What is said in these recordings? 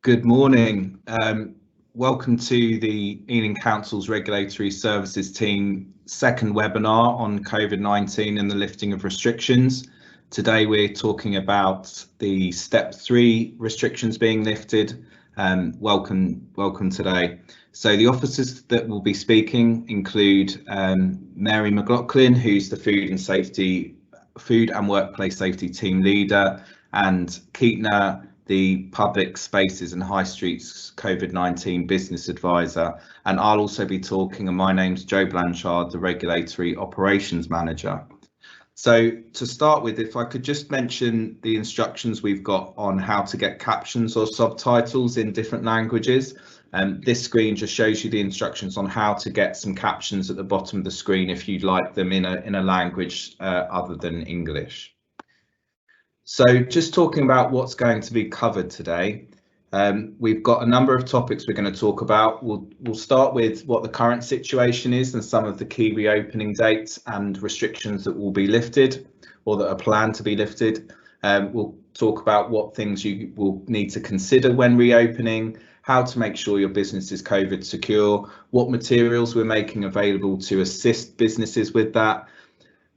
Good morning. Welcome to the Ealing Council's Regulatory Services Team second webinar on COVID-19 and the lifting of restrictions. Today we're talking about the step 3 restrictions being lifted. Welcome today. So the officers that will be speaking include Mary McLaughlin, who's the Food and Workplace Safety Team Leader, and Keitner, the Public Spaces and High Streets COVID-19 Business Advisor, and I'll also be talking, and my name's Joe Blanchard, the Regulatory Operations Manager. So to start with, if I could just mention the instructions we've got on how to get captions or subtitles in different languages. This screen just shows you the instructions on how to get some captions at the bottom of the screen if you'd like them in a language other than English. So just talking about what's going to be covered today, we've got a number of topics we're going to talk about. We'll start with what the current situation is and some of the key reopening dates and restrictions that will be lifted or that are planned to be lifted. We'll talk about what things you will need to consider when reopening, how to make sure your business is COVID secure, what materials we're making available to assist businesses with that.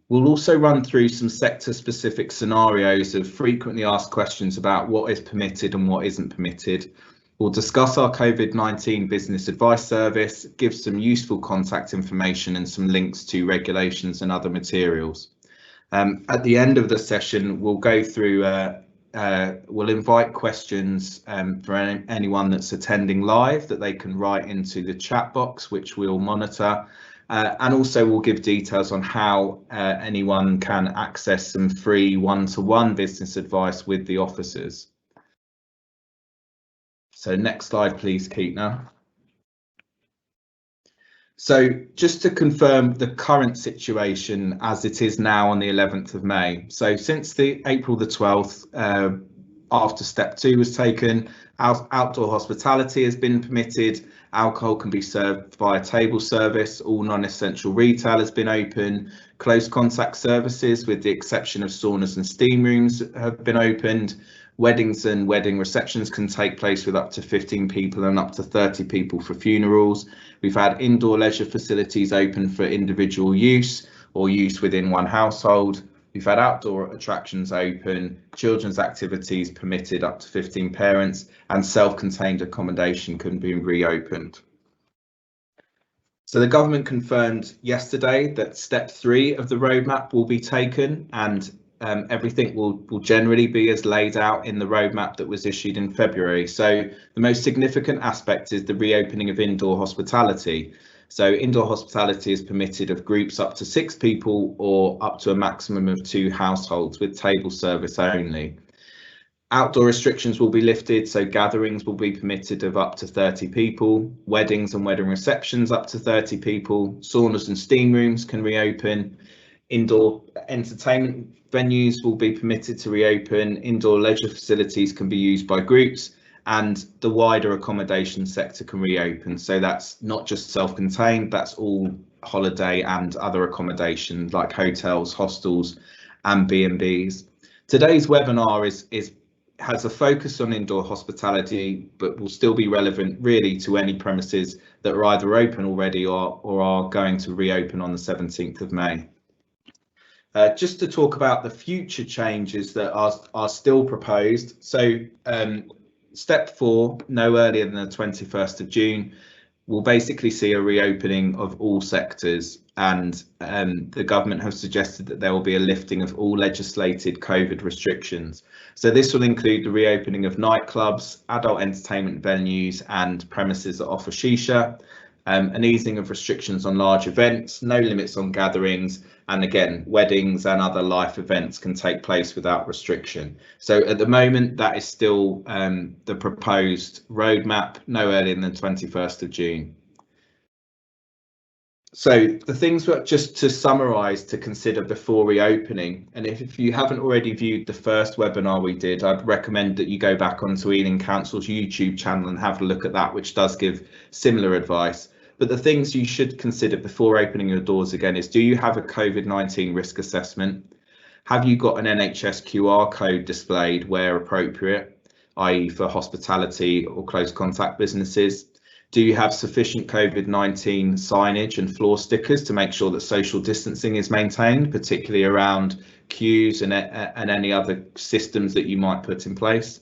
We'll also run through some sector-specific scenarios of frequently asked questions about what is permitted and what isn't permitted. We'll discuss our COVID-19 business advice service, give some useful contact information and some links to regulations and other materials. At the end of the session, we'll go through, we'll invite questions for anyone that's attending live that they can write into the chat box, which we'll monitor. And also we'll give details on how anyone can access some free one-to-one business advice with the officers. So next slide, please, Keitner. So just to confirm the current situation as it is now on the 11th of May. So since the April the 12th, after step 2 was taken, outdoor hospitality has been permitted. Alcohol can be served via table service. All non-essential retail has been open. Close contact services, with the exception of saunas and steam rooms, have been opened. Weddings and wedding receptions can take place with up to 15 people and up to 30 people for funerals. We've had indoor leisure facilities open for individual use or use within one household. We've had outdoor attractions open, children's activities permitted up to 15 parents, and self-contained accommodation can be reopened. So the government confirmed yesterday that step 3 of the roadmap will be taken, and everything will generally be as laid out in the roadmap that was issued in February. So the most significant aspect is the reopening of indoor hospitality. So indoor hospitality is permitted of groups up to 6 people or up to a maximum of 2 households with table service only. Outdoor restrictions will be lifted, so gatherings will be permitted of up to 30 people, weddings and wedding receptions up to 30 people, saunas and steam rooms can reopen, indoor entertainment venues will be permitted to reopen, indoor leisure facilities can be used by groups, and the wider accommodation sector can reopen. So that's not just self-contained, that's all holiday and other accommodation like hotels, hostels and B&Bs. Today's webinar has a focus on indoor hospitality, but will still be relevant really to any premises that are either open already or are going to reopen on the 17th of May. Just to talk about the future changes that are still proposed. So step 4, no earlier than the 21st of June, will basically see a reopening of all sectors, and the government have suggested that there will be a lifting of all legislated COVID restrictions. So this will include the reopening of nightclubs, adult entertainment venues and premises that offer shisha, an easing of restrictions on large events, no limits on gatherings, and again, weddings and other life events can take place without restriction. So at the moment, that is still the proposed roadmap, no earlier than the 21st of June. So the things were just to summarise to consider before reopening, and if you haven't already viewed the first webinar we did, I'd recommend that you go back onto Ealing Council's YouTube channel and have a look at that, which does give similar advice. But the things you should consider before opening your doors again is, do you have a COVID-19 risk assessment? Have you got an NHS QR code displayed where appropriate? i.e. for hospitality or close contact businesses? Do you have sufficient COVID-19 signage and floor stickers to make sure that social distancing is maintained, particularly around queues and any other systems that you might put in place?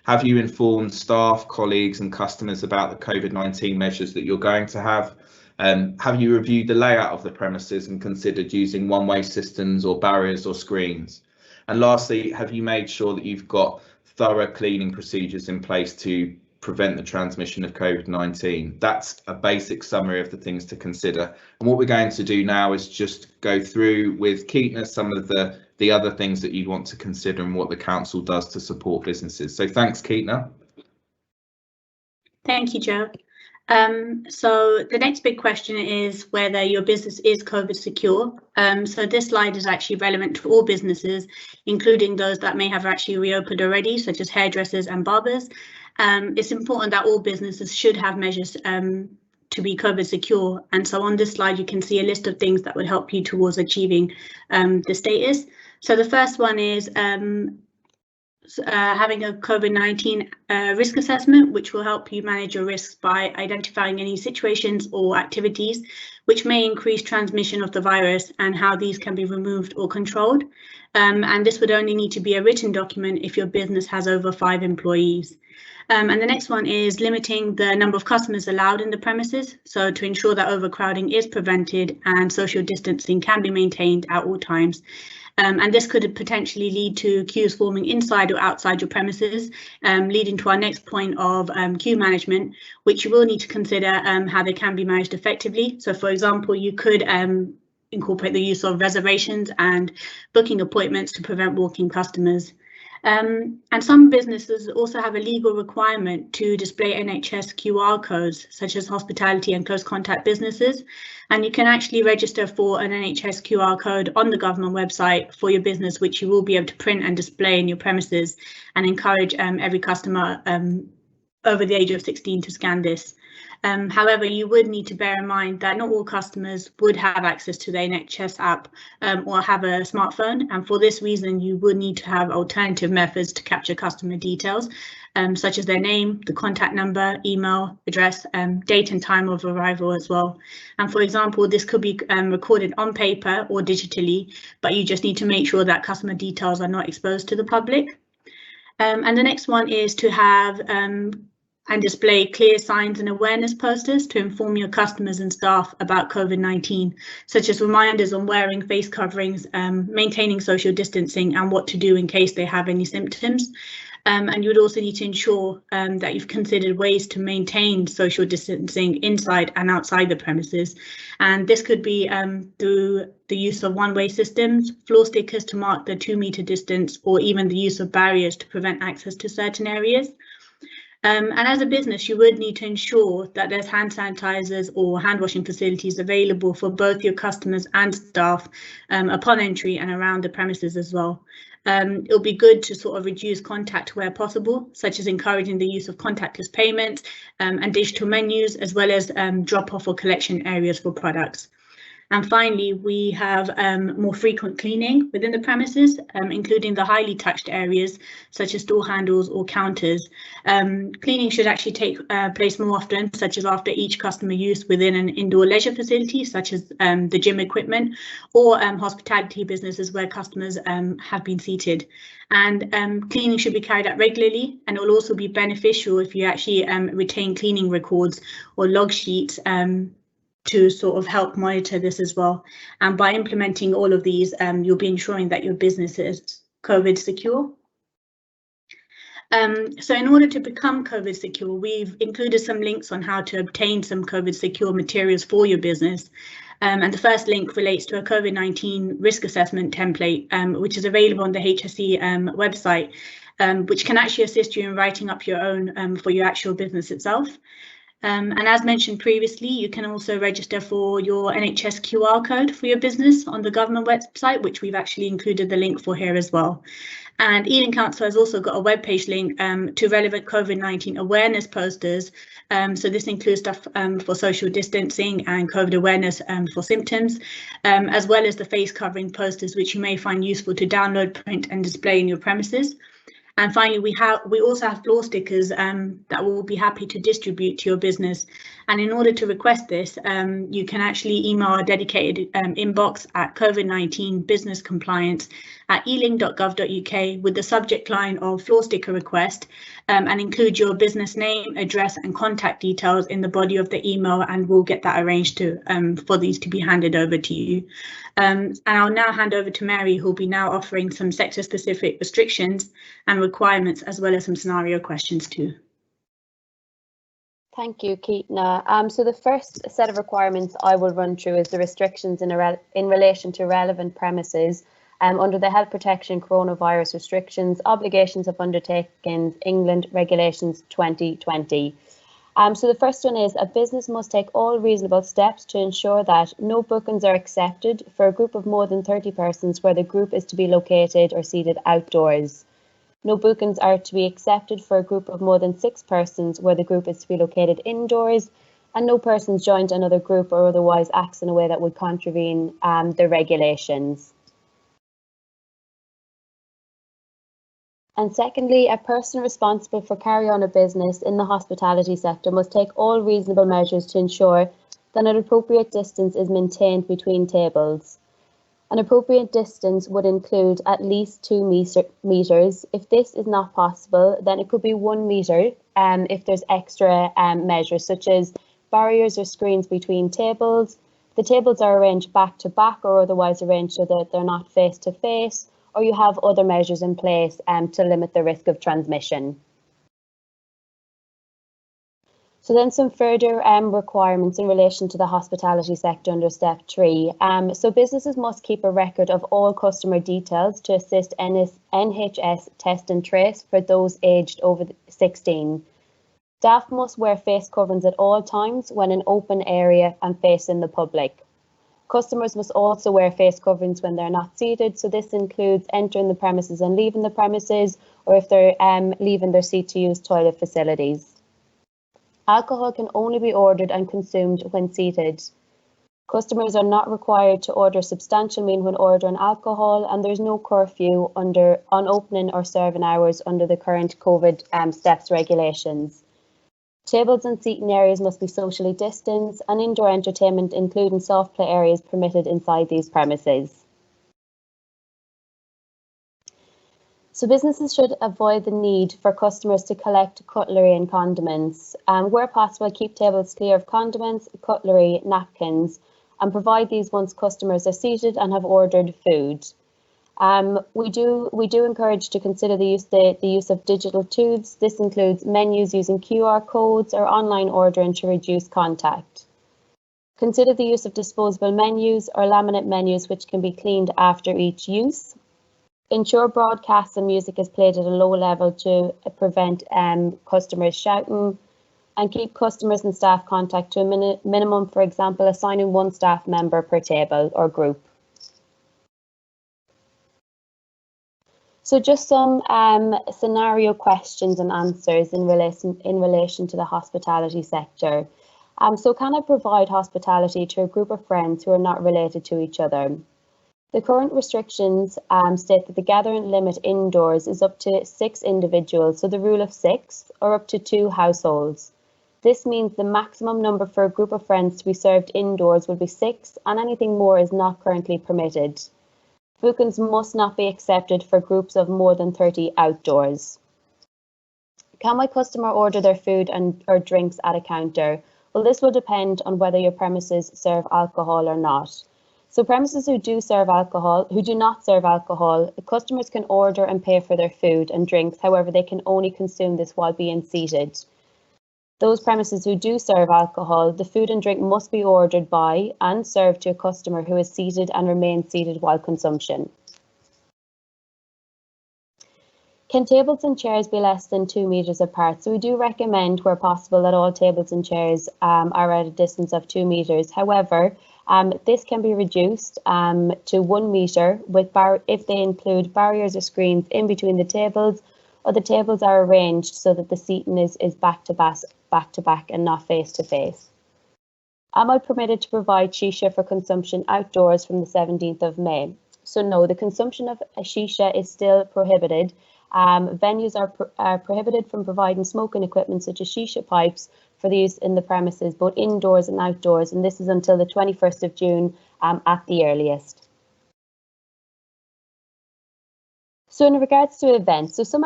Have you informed staff, colleagues and customers about the COVID-19 measures that you're going to have? Have you reviewed the layout of the premises and considered using one-way systems or barriers or screens? And lastly, have you made sure that you've got thorough cleaning procedures in place to prevent the transmission of COVID-19? That's a basic summary of the things to consider. And what we're going to do now is just go through with Keitna some of the other things that you'd want to consider and what the council does to support businesses. So thanks, Keitna. Thank you, Joe. So the next big question is whether your business is COVID secure. So this slide is actually relevant to all businesses, including those that may have actually reopened already, such as hairdressers and barbers. It's important that all businesses should have measures to be COVID secure. And so on this slide, you can see a list of things that would help you towards achieving the status. So the first one is having a COVID-19 risk assessment, which will help you manage your risks by identifying any situations or activities which may increase transmission of the virus and how these can be removed or controlled. And this would only need to be a written document if your business has over 5 employees. And the next one is limiting the number of customers allowed in the premises, so to ensure that overcrowding is prevented and social distancing can be maintained at all times. And this could potentially lead to queues forming inside or outside your premises, leading to our next point of queue management, which you will need to consider how they can be managed effectively. So, for example, you could incorporate the use of reservations and booking appointments to prevent walking customers. And some businesses also have a legal requirement to display NHS QR codes, such as hospitality and close contact businesses. And you can actually register for an NHS QR code on the government website for your business, which you will be able to print and display in your premises, and encourage every customer over the age of 16 to scan this. However, you would need to bear in mind that not all customers would have access to the NHS app or have a smartphone, and for this reason you would need to have alternative methods to capture customer details, such as their name, the contact number, email address, date and time of arrival as well. And for example, this could be recorded on paper or digitally, but you just need to make sure that customer details are not exposed to the public. And the next one is to have and display clear signs and awareness posters to inform your customers and staff about COVID-19, such as reminders on wearing face coverings, maintaining social distancing, and what to do in case they have any symptoms. And you would also need to ensure that you've considered ways to maintain social distancing inside and outside the premises. And this could be through the use of one-way systems, floor stickers to mark the 2-meter distance, or even the use of barriers to prevent access to certain areas. And as a business, you would need to ensure that there's hand sanitizers or hand washing facilities available for both your customers and staff upon entry and around the premises as well. It'll be good to sort of reduce contact where possible, such as encouraging the use of contactless payments and digital menus, as well as drop-off or collection areas for products. And finally, we have more frequent cleaning within the premises, including the highly touched areas, such as door handles or counters. Cleaning should actually take place more often, such as after each customer use within an indoor leisure facility, such as the gym equipment, or hospitality businesses where customers have been seated. And cleaning should be carried out regularly, and it will also be beneficial if you actually retain cleaning records or log sheets to sort of help monitor this as well. And by implementing all of these, you'll be ensuring that your business is COVID secure. So in order to become COVID secure, we've included some links on how to obtain some COVID secure materials for your business. And the first link relates to a COVID-19 risk assessment template, which is available on the HSE website, which can actually assist you in writing up your own for your actual business itself. And as mentioned previously, you can also register for your NHS QR code for your business on the government website, which we've actually included the link for here as well. And Ealing Council has also got a webpage link to relevant COVID-19 awareness posters. So this includes stuff for social distancing and COVID awareness for symptoms, as well as the face covering posters, which you may find useful to download, print and display in your premises. And finally, we also have floor stickers that we'll be happy to distribute to your business. And in order to request this, you can actually email our dedicated inbox at COVID-19 business compliance at ealing.gov.uk with the subject line of floor sticker request, and include your business name, address and contact details in the body of the email, and we'll get that arranged for these to be handed over to you. And I'll now hand over to Mary, who'll be now offering some sector-specific restrictions and requirements, as well as some scenario questions too. Thank you, Keitna. So the first set of requirements I will run through is the restrictions in relation to relevant premises under the Health Protection Coronavirus Restrictions, Obligations of Undertakings, England Regulations 2020. So the first one is a business must take all reasonable steps to ensure that no bookings are accepted for a group of more than 30 persons where the group is to be located or seated outdoors. No bookings are to be accepted for a group of more than 6 persons where the group is to be located indoors, and no persons joined another group or otherwise acts in a way that would contravene the regulations. And secondly, a person responsible for carrying on a business in the hospitality sector must take all reasonable measures to ensure that an appropriate distance is maintained between tables. An appropriate distance would include at least 2 meters. If this is not possible, then it could be 1 meter if there's extra measures such as barriers or screens between tables. The tables are arranged back to back or otherwise arranged so that they're not face to face, or you have other measures in place to limit the risk of transmission. So then some further requirements in relation to the hospitality sector under step 3. So businesses must keep a record of all customer details to assist NHS test and trace for those aged over 16. Staff must wear face coverings at all times when in open area and facing the public. Customers must also wear face coverings when they're not seated, so this includes entering the premises and leaving the premises, or if they're leaving their seat to use toilet facilities. Alcohol can only be ordered and consumed when seated. Customers are not required to order substantial meal when ordering alcohol, and there's no curfew on opening or serving hours under the current COVID steps regulations. Tables and seating areas must be socially distanced, and indoor entertainment, including soft play areas, permitted inside these premises. So businesses should avoid the need for customers to collect cutlery and condiments. Where possible, keep tables clear of condiments, cutlery, napkins, and provide these once customers are seated and have ordered food. We do encourage to consider the use of digital tools. This includes menus using QR codes or online ordering to reduce contact. Consider the use of disposable menus or laminate menus which can be cleaned after each use. Ensure broadcasts and music is played at a low level to prevent customers shouting, and keep customers and staff contact to a minimum, for example, assigning 1 staff member per table or group. So just some scenario questions and answers in relation to the hospitality sector. So can I provide hospitality to a group of friends who are not related to each other? The current restrictions state that the gathering limit indoors is up to 6 individuals, so the rule of 6, or up to 2 households. This means the maximum number for a group of friends to be served indoors will be 6, and anything more is not currently permitted. Bookings must not be accepted for groups of more than 30 outdoors. Can my customer order their food or drinks at a counter? Well, this will depend on whether your premises serve alcohol or not. So premises who do not serve alcohol, customers can order and pay for their food and drinks. However, they can only consume this while being seated. Those premises who do serve alcohol, the food and drink must be ordered by and served to a customer who is seated and remains seated while consumption. Can tables and chairs be less than 2 meters apart? So we do recommend, where possible, that all tables and chairs are at a distance of 2 meters. However, this can be reduced to 1 meter if they include barriers or screens in between the tables, or the tables are arranged so that the seating is back to back and not face to face. Am I permitted to provide shisha for consumption outdoors from the 17th of May? So no, the consumption of a shisha is still prohibited. Venues are prohibited from providing smoking equipment such as shisha pipes for the use in the premises, both indoors and outdoors, and this is until the 21st of June at the earliest. So in regards to events, so some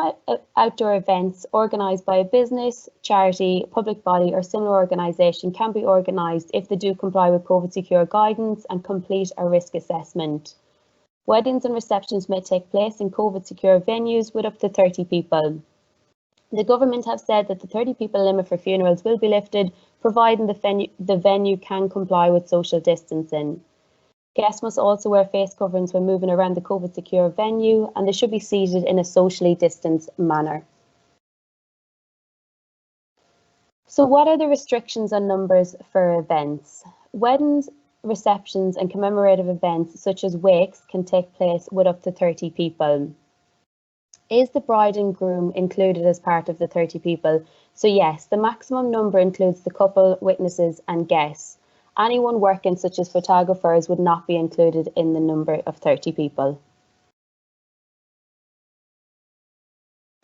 outdoor events organised by a business, charity, public body or similar organisation can be organised if they do comply with COVID secure guidance and complete a risk assessment. Weddings and receptions may take place in COVID secure venues with up to 30 people. The government have said that the 30 people limit for funerals will be lifted, providing the venue can comply with social distancing. Guests must also wear face coverings when moving around the COVID secure venue, and they should be seated in a socially distanced manner. So what are the restrictions on numbers for events? Weddings, receptions and commemorative events such as wakes can take place with up to 30 people. Is the bride and groom included as part of the 30 people? So yes, the maximum number includes the couple, witnesses and guests. Anyone working, such as photographers, would not be included in the number of 30 people.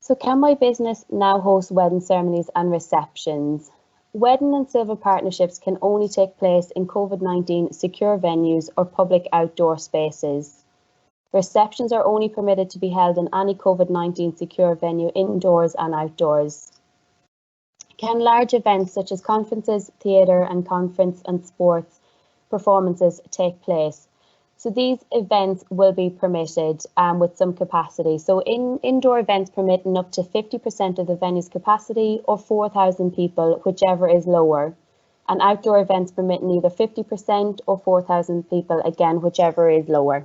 So can my business now host wedding ceremonies and receptions? Wedding and civil partnerships can only take place in COVID-19 secure venues or public outdoor spaces. Receptions are only permitted to be held in any COVID-19 secure venue indoors and outdoors. Can large events such as conferences, theatre and conference and sports performances take place? So these events will be permitted with some capacity. So indoor events permitting up to 50% of the venue's capacity or 4,000 people, whichever is lower. And outdoor events permitting either 50% or 4,000 people, again, whichever is lower.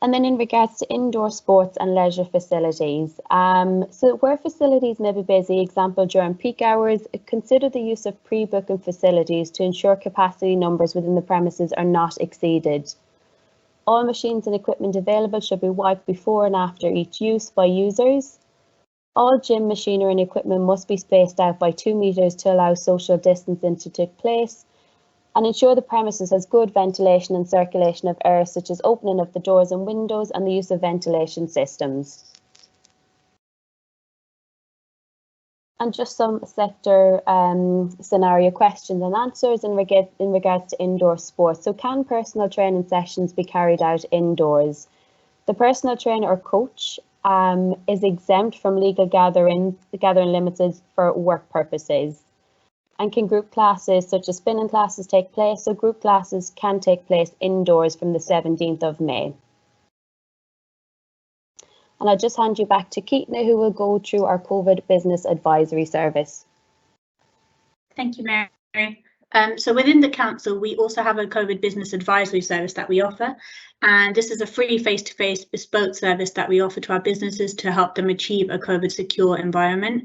And then in regards to indoor sports and leisure facilities, so where facilities may be busy, example during peak hours, consider the use of pre-booking facilities to ensure capacity numbers within the premises are not exceeded. All machines and equipment available should be wiped before and after each use by users. All gym machinery and equipment must be spaced out by 2 meters to allow social distancing to take place. And ensure the premises has good ventilation and circulation of air, such as opening of the doors and windows and the use of ventilation systems. And just some sector scenario questions and answers in regards to indoor sports. So can personal training sessions be carried out indoors? The personal trainer or coach is exempt from legal gathering limited for work purposes. And can group classes such as spinning classes take place? So group classes can take place indoors from the 17th of May. And I'll just hand you back to Keitna, who will go through our COVID Business Advisory Service. Thank you, Mary. So within the council, we also have a COVID Business Advisory Service that we offer. And this is a free face-to-face bespoke service that we offer to our businesses to help them achieve a COVID secure environment.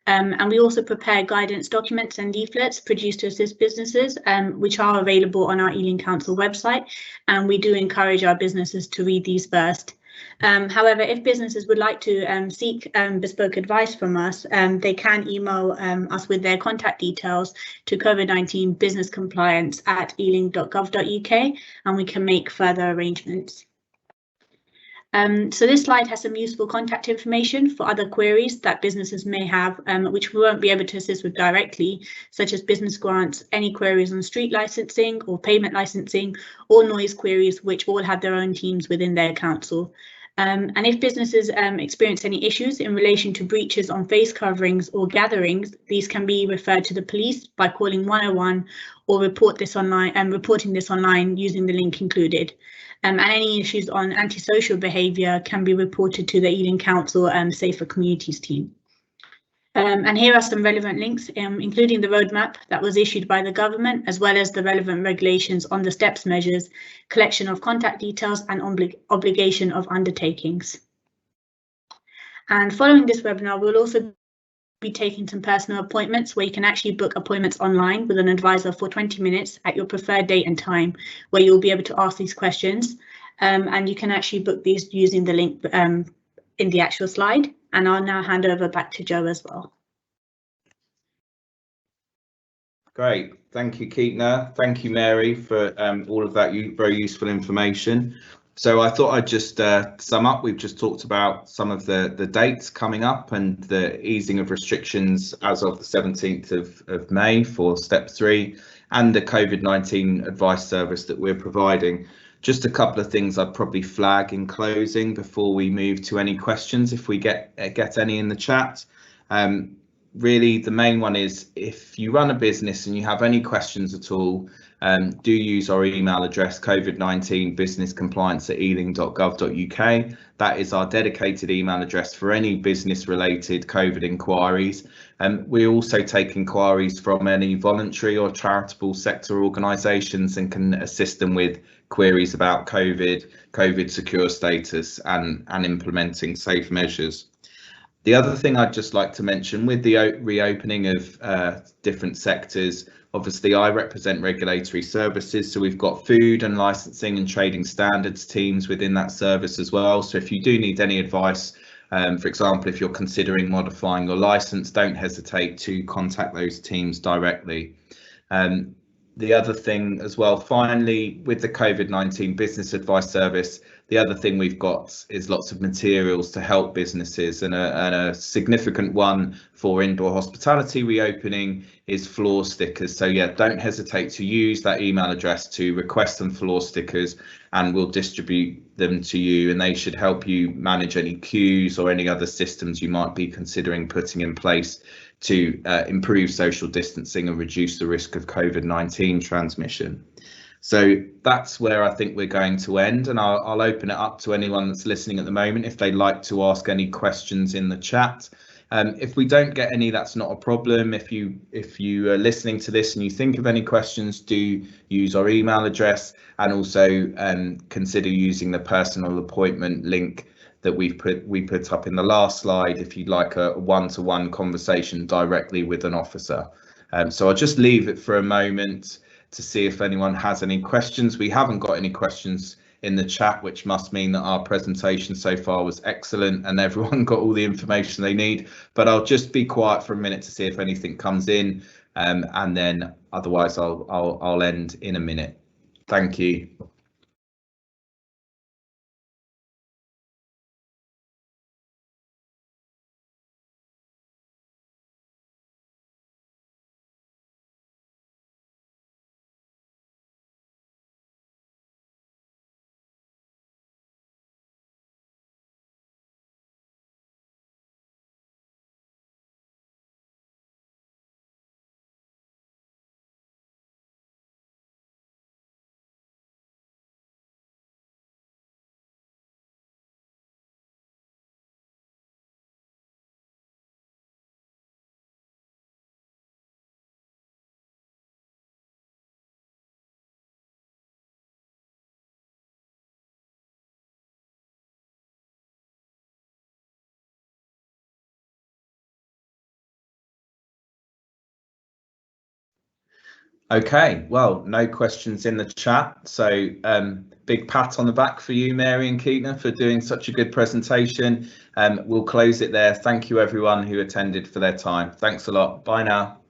And we also prepare guidance documents and leaflets produced to assist businesses, which are available on our Ealing Council website. And we do encourage our businesses to read these first. However, if businesses would like to seek bespoke advice from us, they can email us with their contact details to COVID-19 businesscompliance@ealing.gov.uk, and we can make further arrangements. So this slide has some useful contact information for other queries that businesses may have, which we won't be able to assist with directly, such as business grants, any queries on street licensing or payment licensing, or noise queries, which all have their own teams within their council. And if businesses experience any issues in relation to breaches on face coverings or gatherings, these can be referred to the police by calling 101 or reporting this online using the link included. And any issues on antisocial behaviour can be reported to the Ealing Council Safer Communities team. And here are some relevant links, including the roadmap that was issued by the government, as well as the relevant regulations on the steps measures, collection of contact details and obligation of undertakings. And following this webinar, we'll also be taking some personal appointments where you can actually book appointments online with an advisor for 20 minutes at your preferred date and time, where you'll be able to ask these questions. And you can actually book these using the link in the actual slide. And I'll now hand over back to Joe as well. Great, thank you, Keitna. Thank you, Mary, for all of that very useful information. So I thought I'd just sum up. We've just talked about some of the dates coming up and the easing of restrictions as of the 17th of May for step 3 and the COVID-19 advice service that we're providing. Just a couple of things I'd probably flag in closing before we move to any questions if we get any in the chat. Really, the main one is if you run a business and you have any questions at all, do use our email address, covid19businesscompliance@ealing.gov.uk. That is our dedicated email address for any business related COVID inquiries. We also take inquiries from any voluntary or charitable sector organisations and can assist them with queries about COVID secure status and implementing safe measures. The other thing I'd just like to mention with the reopening of different sectors, obviously I represent regulatory services, so we've got food and licensing and trading standards teams within that service as well. So if you do need any advice, for example, if you're considering modifying your license, don't hesitate to contact those teams directly. The other thing as well, finally, with the COVID-19 business advice service, the other thing we've got is lots of materials to help businesses, and a significant one for indoor hospitality reopening is floor stickers. So yeah, don't hesitate to use that email address to request some floor stickers and we'll distribute them to you, and they should help you manage any queues or any other systems you might be considering putting in place to improve social distancing and reduce the risk of COVID-19 transmission. So that's where I think we're going to end, and I'll open it up to anyone that's listening at the moment if they'd like to ask any questions in the chat. If we don't get any, that's not a problem. If you are listening to this and you think of any questions, do use our email address, and also consider using the personal appointment link that we put up in the last slide if you'd like a one-to-one conversation directly with an officer. So I'll just leave it for a moment to see if anyone has any questions. We haven't got any questions in the chat, which must mean that our presentation so far was excellent and everyone got all the information they need. But I'll just be quiet for a minute to see if anything comes in, and then otherwise I'll end in a minute. Thank you. Okay, well, no questions in the chat, so big pat on the back for you, Mary and Keena, for doing such a good presentation. We'll close it there. Thank you everyone who attended for their time. Thanks a lot. Bye now.